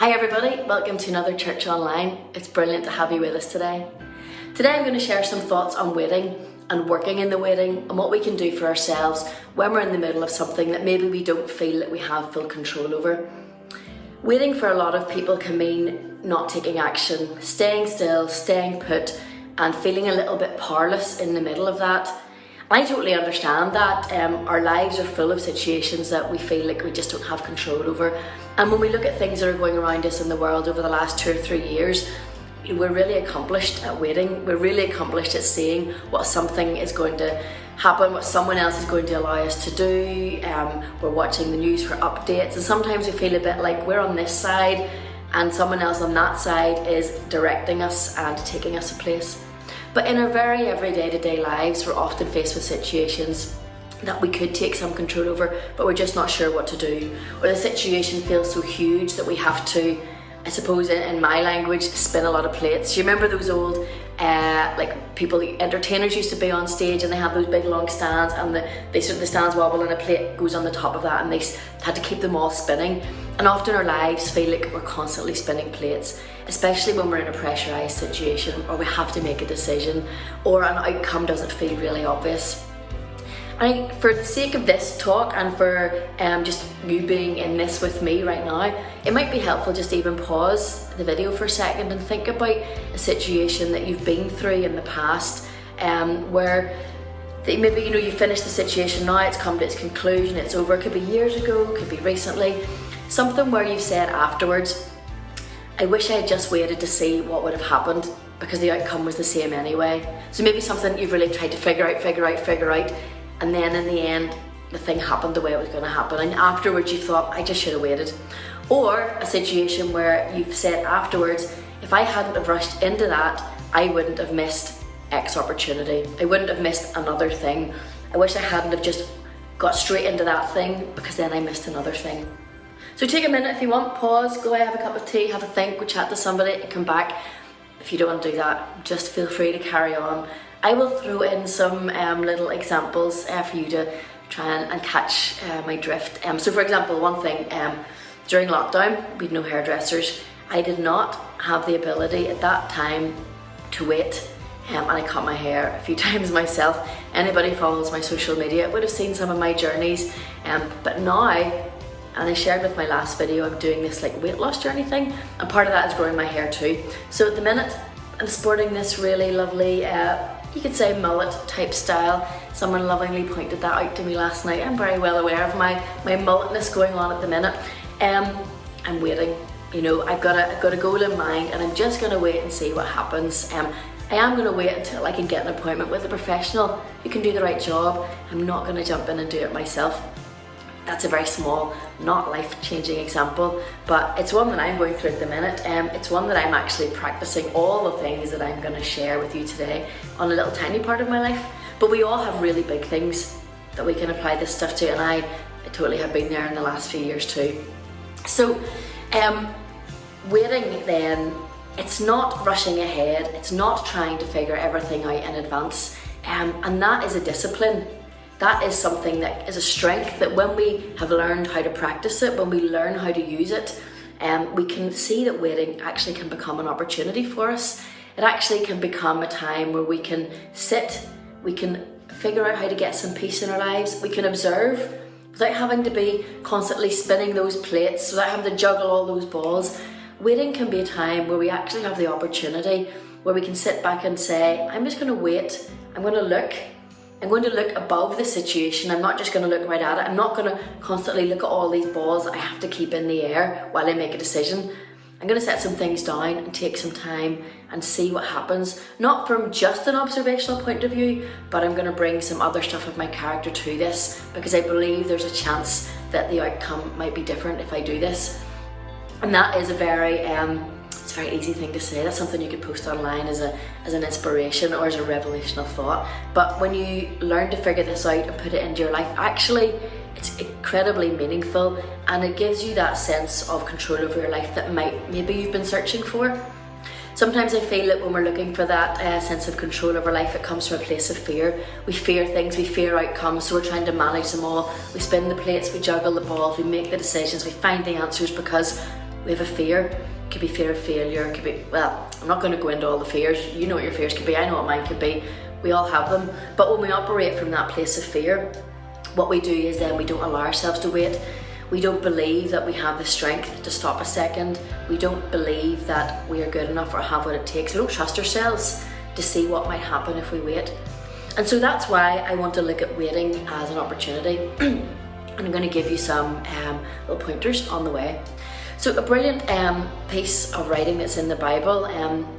Hi everybody, welcome to another Church Online. It's brilliant to have you with us today. Today I'm going to share some thoughts on waiting and working in the waiting and what we can do for ourselves when we're in the middle of something that maybe we don't feel that we have full control over. Waiting for a lot of people can mean not taking action, staying still, staying put and feeling a little bit powerless in the middle of that. I totally understand that. Our lives are full of situations that we feel like we just don't have control over. And when we look at things that are going around us in the world over the last 2 or 3 years, we're really accomplished at waiting. We're really accomplished at seeing what something is going to happen, what someone else is going to allow us to do. We're watching the news for updates, and sometimes we feel a bit like we're on this side and someone else on that side is directing us and taking us a place. But in our very everyday to-day lives, we're often faced with situations that we could take some control over, but we're just not sure what to do. Or the situation feels so huge that we have to, I suppose in my language, spin a lot of plates. Do you remember those old, entertainers used to be on stage and they had those big long stands and the stands wobble and a plate goes on the top of that and they had to keep them all spinning. And often our lives feel like we're constantly spinning plates, especially when we're in a pressurised situation or we have to make a decision or an outcome doesn't feel really obvious. For the sake of this talk and for just you being in this with me right now, it might be helpful just to even pause the video for a second and think about a situation that you've been through in the past where maybe you finished the situation now, it's come to its conclusion, it's over. It could be years ago, it could be recently. Something where you've said afterwards, I wish I had just waited to see what would have happened because the outcome was the same anyway. So maybe something you've really tried to figure out, and then in the end, the thing happened the way it was going to happen. And afterwards you thought, I just should have waited. Or a situation where you've said afterwards, if I hadn't have rushed into that, I wouldn't have missed X opportunity. I wouldn't have missed another thing. I wish I hadn't have just got straight into that thing because then I missed another thing. So take a minute if you want, pause, go away, have a cup of tea, have a think, go chat to somebody and come back. If you don't want to do that, just feel free to carry on. I will throw in some little examples for you to try and catch my drift. So for example, one thing, during lockdown, we had no hairdressers. I did not have the ability at that time to wait, and I cut my hair a few times myself. Anybody who follows my social media would have seen some of my journeys, but now, and I shared with my last video, I'm doing this weight loss journey thing, and part of that is growing my hair too. So at the minute, I'm sporting this really lovely, you could say mullet type style. Someone lovingly pointed that out to me last night. I'm very well aware of my mulletness going on at the minute. I'm waiting. I've got a goal in mind and I'm just going to wait and see what happens. I am going to wait until I can get an appointment with a professional who can do the right job. I'm not going to jump in and do it myself. That's a very small, not life-changing example, but it's one that I'm going through at the minute. It's one that I'm actually practicing all the things that I'm going to share with you today on a little tiny part of my life. But we all have really big things that we can apply this stuff to, and I totally have been there in the last few years too. So, waiting then, it's not rushing ahead, it's not trying to figure everything out in advance, and that is a discipline. That is something that is a strength that when we have learned how to practice it, when we learn how to use it, we can see that waiting actually can become an opportunity for us. It actually can become a time where we can sit, we can figure out how to get some peace in our lives, we can observe without having to be constantly spinning those plates, without having to juggle all those balls. Waiting can be a time where we actually have the opportunity where we can sit back and say, I'm just going to wait, I'm going to look above the situation. I'm not just going to look right at it. I'm not going to constantly look at all these balls that I have to keep in the air while I make a decision. I'm going to set some things down and take some time and see what happens. Not from just an observational point of view, but I'm going to bring some other stuff of my character to this because I believe there's a chance that the outcome might be different if I do this. And that is a very easy thing to say. That's something you could post online as an inspiration or as a revelational thought. But when you learn to figure this out and put it into your life, actually it's incredibly meaningful and it gives you that sense of control over your life that maybe you've been searching for. Sometimes I feel that when we're looking for that sense of control over life, it comes from a place of fear. We fear things, we fear outcomes, so we're trying to manage them all. We spin the plates, we juggle the balls, we make the decisions, we find the answers because We have a fear. It could be fear of failure. It could be, well, I'm not going to go into all the fears. You know what your fears could be. I know what mine could be. We all have them. But when we operate from that place of fear, what we do is then we don't allow ourselves to wait. We don't believe that we have the strength to stop a second. We don't believe that we are good enough or have what it takes. We don't trust ourselves to see what might happen if we wait. And so that's why I want to look at waiting as an opportunity. And I'm going to give you some little pointers on the way. So a brilliant piece of writing that's in the Bible,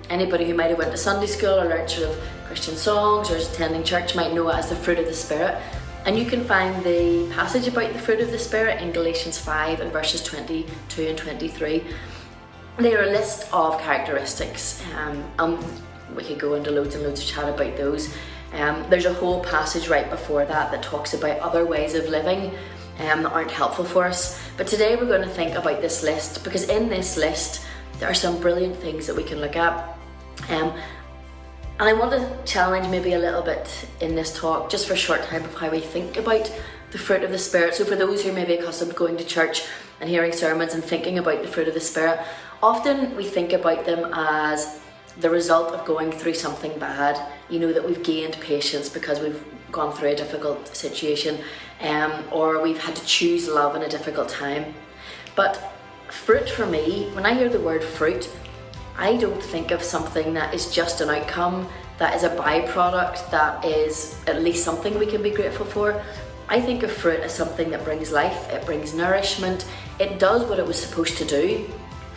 anybody who might have went to Sunday school or learned sort of Christian songs or is attending church might know it as the fruit of the Spirit. And you can find the passage about the fruit of the Spirit in Galatians 5 and verses 22 and 23. They are a list of characteristics. We could go into loads and loads of chat about those. There's a whole passage right before that talks about other ways of living that aren't helpful for us. But today we're going to think about this list, because in this list there are some brilliant things that we can look at. And I want to challenge maybe a little bit in this talk, just for a short time, of how we think about the fruit of the Spirit. So for those who may be accustomed to going to church and hearing sermons and thinking about the fruit of the Spirit, often we think about them as the result of going through something bad. You know, that we've gained patience because we've gone through a difficult situation, or we've had to choose love in a difficult time. But fruit for me, when I hear the word fruit, I don't think of something that is just an outcome, that is a byproduct, that is at least something we can be grateful for. I think of fruit as something that brings life, it brings nourishment, it does what it was supposed to do.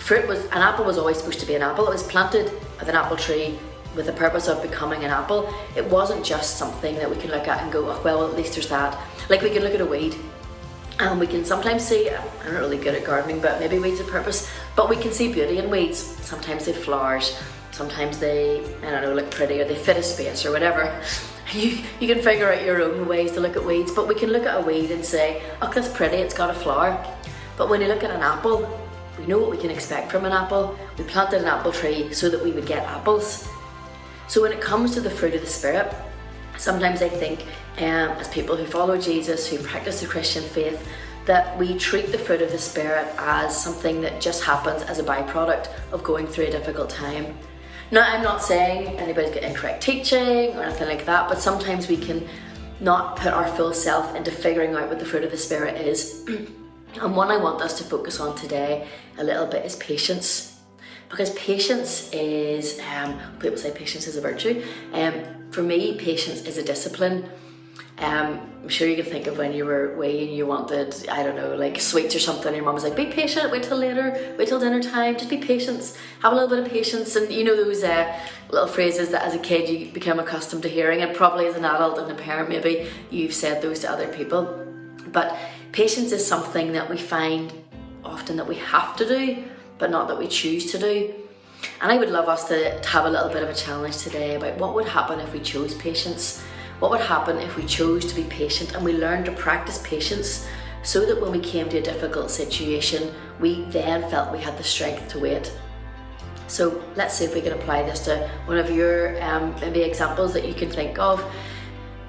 An apple was always supposed to be an apple. It was planted with an apple tree with the purpose of becoming an apple. It wasn't just something that we can look at and go, oh, well, at least there's that. Like we can look at a weed, and we can sometimes see, I'm not really good at gardening, but maybe weeds have purpose, but we can see beauty in weeds. Sometimes they have flowers, sometimes they, I don't know, look pretty, or they fit a space or whatever. You can figure out your own ways to look at weeds, but we can look at a weed and say, oh, that's pretty, it's got a flower. But when you look at an apple, we know what we can expect from an apple. We planted an apple tree so that we would get apples. So when it comes to the fruit of the Spirit, sometimes I think as people who follow Jesus, who practice the Christian faith, that we treat the fruit of the Spirit as something that just happens as a byproduct of going through a difficult time. Now, I'm not saying anybody's got incorrect teaching or anything like that, but sometimes we can not put our full self into figuring out what the fruit of the Spirit is. And one I want us to focus on today a little bit is patience. Because patience is, people say patience is a virtue. For me, patience is a discipline. I'm sure you can think of when you were wee and you wanted, I don't know, like sweets or something, and your mum was like, be patient, wait till later, wait till dinner time, just be patient, have a little bit of patience. And you know those little phrases that as a kid you become accustomed to hearing, and probably as an adult and a parent maybe you've said those to other people. But patience is something that we find often that we have to do, but not that we choose to do. And I would love us to have a little bit of a challenge today about what would happen if we chose patience. What would happen if we chose to be patient and we learned to practice patience, so that when we came to a difficult situation, we then felt we had the strength to wait. So let's see if we can apply this to one of your maybe examples that you can think of.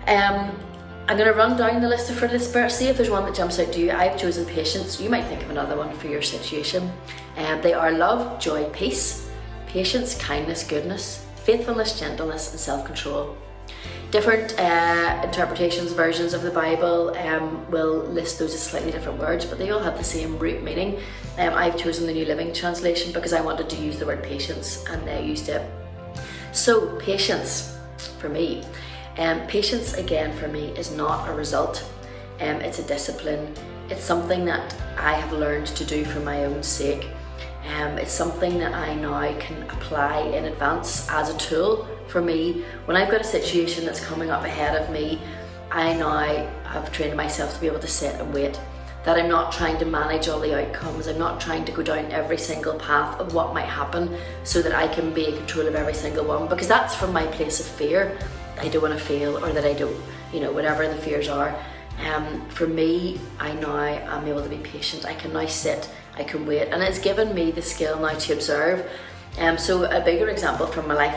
I'm going to run down the list of fruit of the Spirit, see if there's one that jumps out to you. I've chosen patience. You might think of another one for your situation. They are love, joy, peace, patience, kindness, goodness, faithfulness, gentleness, and self-control. Different interpretations, versions of the Bible will list those as slightly different words, but they all have the same root meaning. I've chosen the New Living Translation because I wanted to use the word patience, and they used it. So patience, for me, patience again for me is not a result, it's a discipline. It's something that I have learned to do for my own sake. It's something that I now can apply in advance as a tool for me. When I've got a situation that's coming up ahead of me, I now have trained myself to be able to sit and wait. That I'm not trying to manage all the outcomes, I'm not trying to go down every single path of what might happen so that I can be in control of every single one, because that's from my place of fear. I don't want to fail, or that I don't, whatever the fears are. For me, I now am able to be patient. I can now sit, I can wait, and it's given me the skill now to observe. So a bigger example from my life,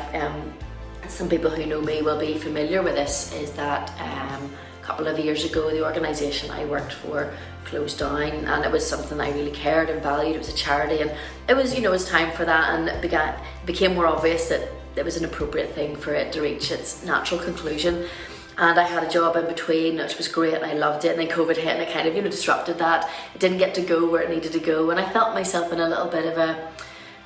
some people who know me will be familiar with this, is that a couple of years ago, the organisation I worked for closed down, and it was something I really cared and valued. It was a charity, and it was, you know, it was time for that, and it became more obvious that it was an appropriate thing for it to reach its natural conclusion. And I had a job in between, which was great, and I loved it, and then COVID hit and it kind of, you know, disrupted that. It didn't get to go where it needed to go, and I felt myself in a little bit of a,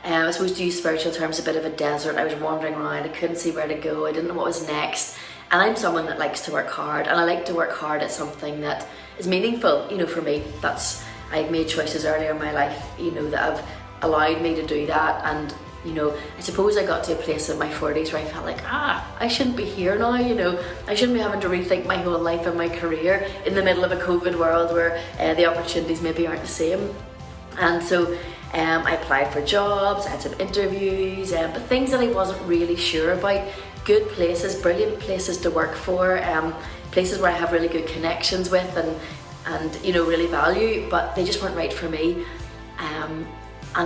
I suppose to use spiritual terms, a bit of a desert. I was wandering around, I couldn't see where to go, I didn't know what was next. And I'm someone that likes to work hard, and I like to work hard at something that is meaningful, you know, for me. I've made choices earlier in my life, you know, that have allowed me to do that. And, you know, I suppose I got to a place in my 40s where I felt like, I shouldn't be here now, you know. I shouldn't be having to rethink my whole life and my career in the middle of a COVID world where the opportunities maybe aren't the same. And so I applied for jobs, I had some interviews, but things that I wasn't really sure about. Good places, brilliant places to work for, places where I have really good connections with and you know, really value, but they just weren't right for me. And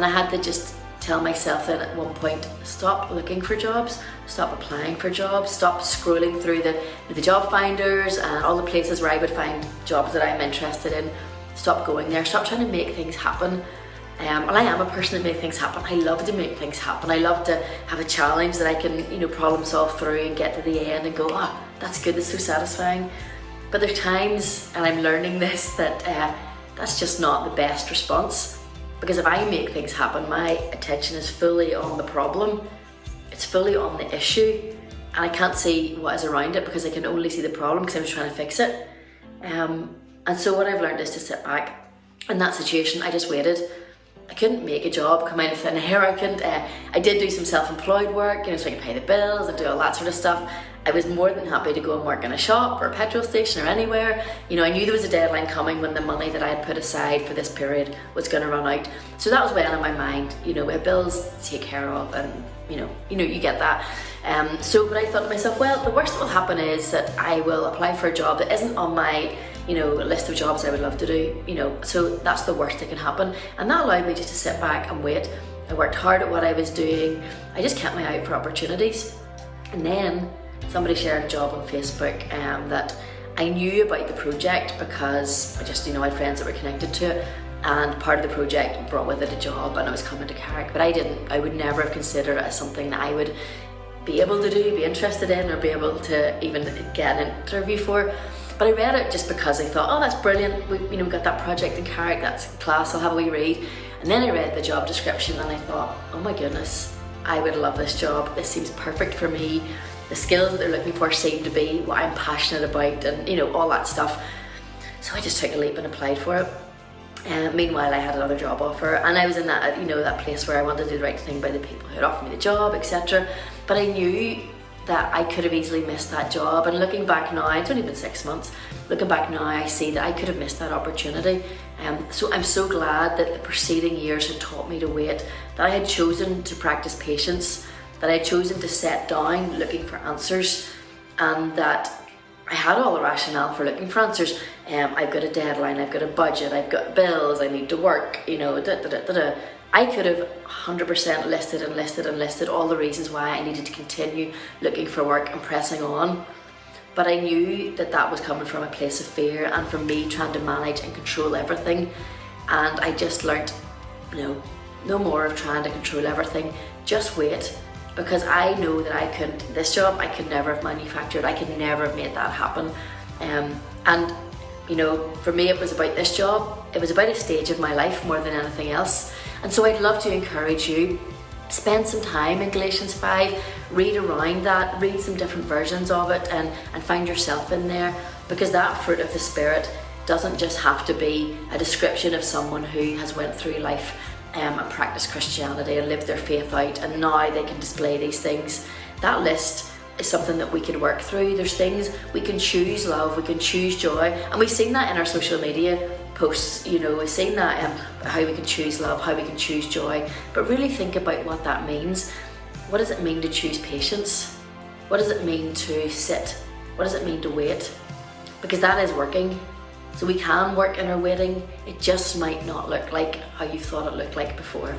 I had to just tell myself that at one point, stop looking for jobs, stop applying for jobs, stop scrolling through the job finders and all the places where I would find jobs that I'm interested in. Stop going there, stop trying to make things happen. And I am a person that makes things happen. I love to make things happen. I love to have a challenge that I can, you know, problem solve through and get to the end and go, that's good, that's so satisfying. But there's times, and I'm learning this, that that's just not the best response. Because if I make things happen, my attention is fully on the problem. It's fully on the issue, and I can't see what is around it because I can only see the problem because I'm just trying to fix it. And so what I've learned is to sit back. In that situation, I just waited. I couldn't make a job come out of thin air. I did do some self-employed work, you know, so I could pay the bills and do all that sort of stuff. I was more than happy to go and work in a shop or a petrol station or anywhere. You know, I knew there was a deadline coming when the money that I had put aside for this period was going to run out. So that was well in my mind, you know, we have bills to take care of, and you know, you get that. But I thought to myself, well, the worst that will happen is that I will apply for a job that isn't on my, you know, list of jobs I would love to do, you know, so that's the worst that can happen. And that allowed me just to sit back and wait. I worked hard at what I was doing. I just kept my eye out for opportunities. And then somebody shared a job on Facebook that I knew about the project because I just, you know, I had friends that were connected to it, and part of the project brought with it a job, and I was coming to Carrick, but I would never have considered it as something that I would be able to do, be interested in, or be able to even get an interview for. But I read it just because I thought, that's brilliant, we got that project in Carrick, that's class, I'll have a wee read. And then I read the job description and I thought, oh my goodness, I would love this job, this seems perfect for me. The skills that they're looking for seem to be what I'm passionate about, and you know, all that stuff. So I just took a leap and applied for it. Meanwhile, I had another job offer, and I was in that, you know, that place where I wanted to do the right thing by the people who had offered me the job, etc. But I knew that I could have easily missed that job, and looking back now, it's only been 6 months, looking back now I see that I could have missed that opportunity. So I'm so glad that the preceding years had taught me to wait, that I had chosen to practice patience, that I had chosen to set down looking for answers, and that I had all the rationale for looking for answers. I've got a deadline, I've got a budget, I've got bills, I need to work, you know, I could have 100% listed all the reasons why I needed to continue looking for work and pressing on. But I knew that that was coming from a place of fear and from me trying to manage and control everything. And I just learnt, no more of trying to control everything. Just wait, because I know that I couldn't, this job I could never have manufactured, I could never have made that happen. And you know, for me it was about this job, it was about a stage of my life more than anything else. And so I'd love to encourage you, spend some time in Galatians 5, read around that, read some different versions of it, and find yourself in there, because that fruit of the Spirit doesn't just have to be a description of someone who has went through life and practiced Christianity and lived their faith out, and now they can display these things. That list is something that we can work through. There's things we can choose love, we can choose joy, and we've seen that in our social media posts, you know, we've seen that how we can choose love, how we can choose joy. But really think about what that means. What does it mean to choose patience? What does it mean to sit? What does it mean to wait? Because that is working. So we can work in our waiting. It just might not look like how you thought it looked like before.